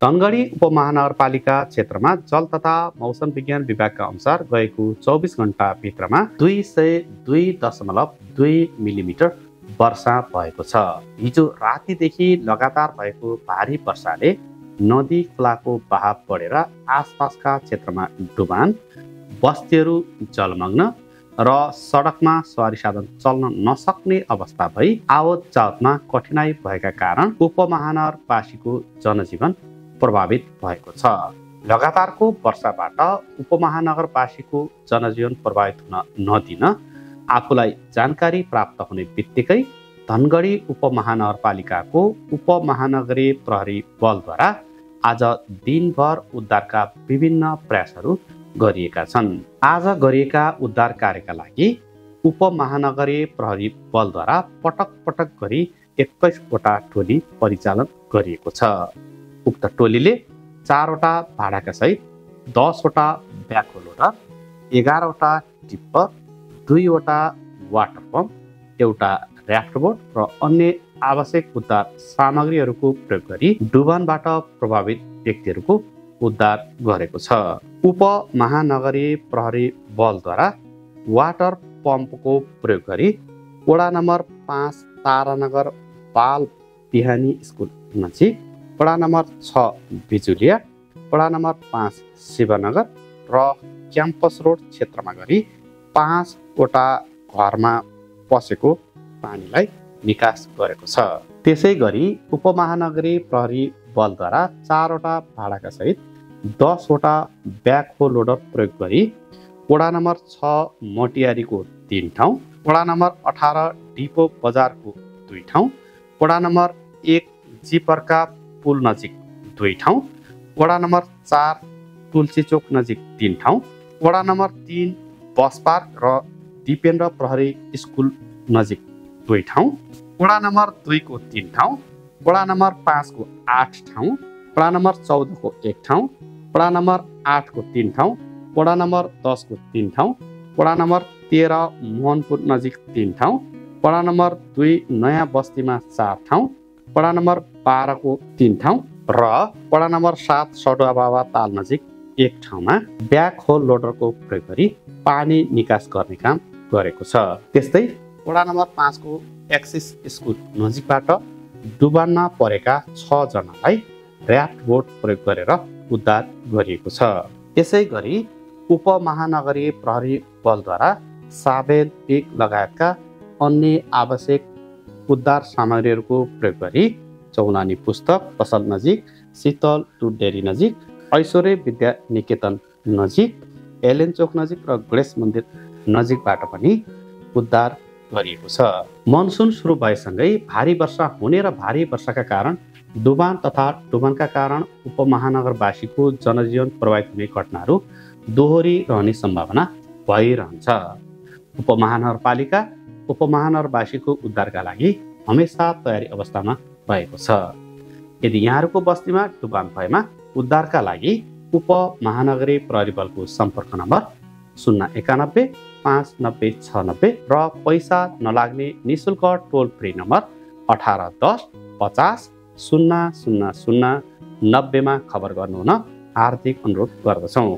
धनगढी उपमहानगरपालिका क्षेत्रमा जल तथा मौसम विज्ञान विभागका अनुसार गएको 24 घण्टाभित्रमा 202.2 मिलिमिटर वर्षा भएको छ। हिजो रातिदेखि लगातार भएको भारी वर्षाले नदी खोलाको बहाव बढेर आसपासका क्षेत्रमा डुबान, बस्तीहरू जलमग्न र सडकमा सवारी साधन चल्न नसक्ने अवस्था भई आवत जावतमा कठिनाई भएका कारण उपमहानगरवासीको जनजीवन प्रभावित भएको छ। लगातारको वर्षाबाट उपमहानगरवासीको जनजीवन प्रभावित हुन नदिन आफूलाई जानकारी प्राप्त हुने बित्तिकै धनगढी उपमहानगरपालिकाको उपमहानगरीय प्रहरी बलद्वारा आज दिनभर उद्धारका विभिन्न प्रयासहरू गरिएका छन्। आज गरिएका उद्धार कार्यका लागि उपमहानगरीय प्रहरी बलद्वारा पटक पटक गरी 21 वटा टोली परिचालन गरिएको छ। उक्त टोलीले 4 वटा भाडाका सहित 10 वटा ब्याकहो लोडर, 11 वटा टिप्पर, 2 वटा वाटर पम्प, एउटा र्याफ्ट बोट र अन्य आवश्यक उद्धार सामग्रीहरूको प्रयोग गरी डुबानबाट प्रभावित व्यक्तिहरूको उद्धार गरेको छ। उपमहानगरीय प्रहरी बलद्वारा वाटर पम्पको प्रयोग गरी वडा नम्बर 5 तारानगर बाल बिहानी स्कुल नजिक, वडा नम्बर 6 बिजुलिया, वडा नम्बर 5 शिवनगर र क्याम्पस रोड क्षेत्रमा गरी 5 वटा घरमा पसेको पानीलाई निकास गरेको छ। त्यसै गरी उपमहानगरीय प्रहरी बलद्वारा 4 वटा भाडाका सहित 10 वटा ब्याकहो लोडर प्रयोग गरी वडा नम्बर 6 मोटियारीको 3 ठाउँ, वडा नम्बर 18 डिपो बजारको 2 ठाउँ, वडा नम्बर 1 जिपर्का पुल नजिक 2 ठाउँ, वडा नम्बर 4 तुलसी चोक नजिक 3 ठाउँ, वडा नम्बर 3 बस पार्क र दिपेन्द्र प्रहरी स्कुल नजिक 2 ठाउँ, वडा नम्बर 2 को 3 ठाउँ, वडा नम्बर 5 को 8 ठाउँ, वडा नम्बर 14 को 1 ठाउँ, वडा नम्बर 8 को 3 ठाउँ, वडा नम्बर 10 को 3 ठाउँ, वडा नम्बर 13 मोहनपुर नजिक 3 ठाउँ, वडा नम्बर 2 नयाँ बस्तीमा 4 ठाउँ, वडा नम्बर 12 को 3 ठाउँ र वडा नम्बर 7 सडुवा बाबा ताल नजिक 1 ठाउँमा ब्याकहो लोडरको प्रयोग गरी पानी निकास गर्ने काम गरेको छ। त्यस्तै वडा नम्बर 5 को एक्सिस स्कुल नजिकबाट डुबानमा परेका 6 जनालाई र्याफ्ट बोट प्रयोग गरेर उद्धार गरिएको छ। यसै गरी उपमहानगरीय प्रहरी बलद्वारा साबेन, पिक लगायतका अन्य आवश्यक उद्धार सामग्रीहरूको प्रयोग गरी चौलानी पुस्तक पसल नजिक, शीतल दुध डेरी नजिक, ऐश्वर्य विद्या निकेतन नजिक, एलेन चोक नजिक र गणेश मन्दिर नजिकबाट पनि उद्धार गरिएको छ। मनसुन सुरु भएसँगै भारी वर्षा हुने र भारी वर्षाका कारण डुबान तथा डुबानका कारण उपमहानगरवासीको जनजीवन प्रभावित हुने घटनाहरू दोहोरी रहने सम्भावना भइरहन्छ। उपमहानगरपालिका उपमहानगरवासीको उद्धारका लागि हमेसा तयारी अवस्थामा भएको छ। यदि यहाँहरूको बस्तीमा डुबान भएमा उद्धारका लागि उपमहानगरीय प्रहरी बलको सम्पर्क नम्बर 091 590 690 र पैसा नलाग्ने निशुल्क टोल फ्री नम्बर 1810 50 000 90 मा खबर गर्नुहुन हार्दिक अनुरोध गर्दछौँ।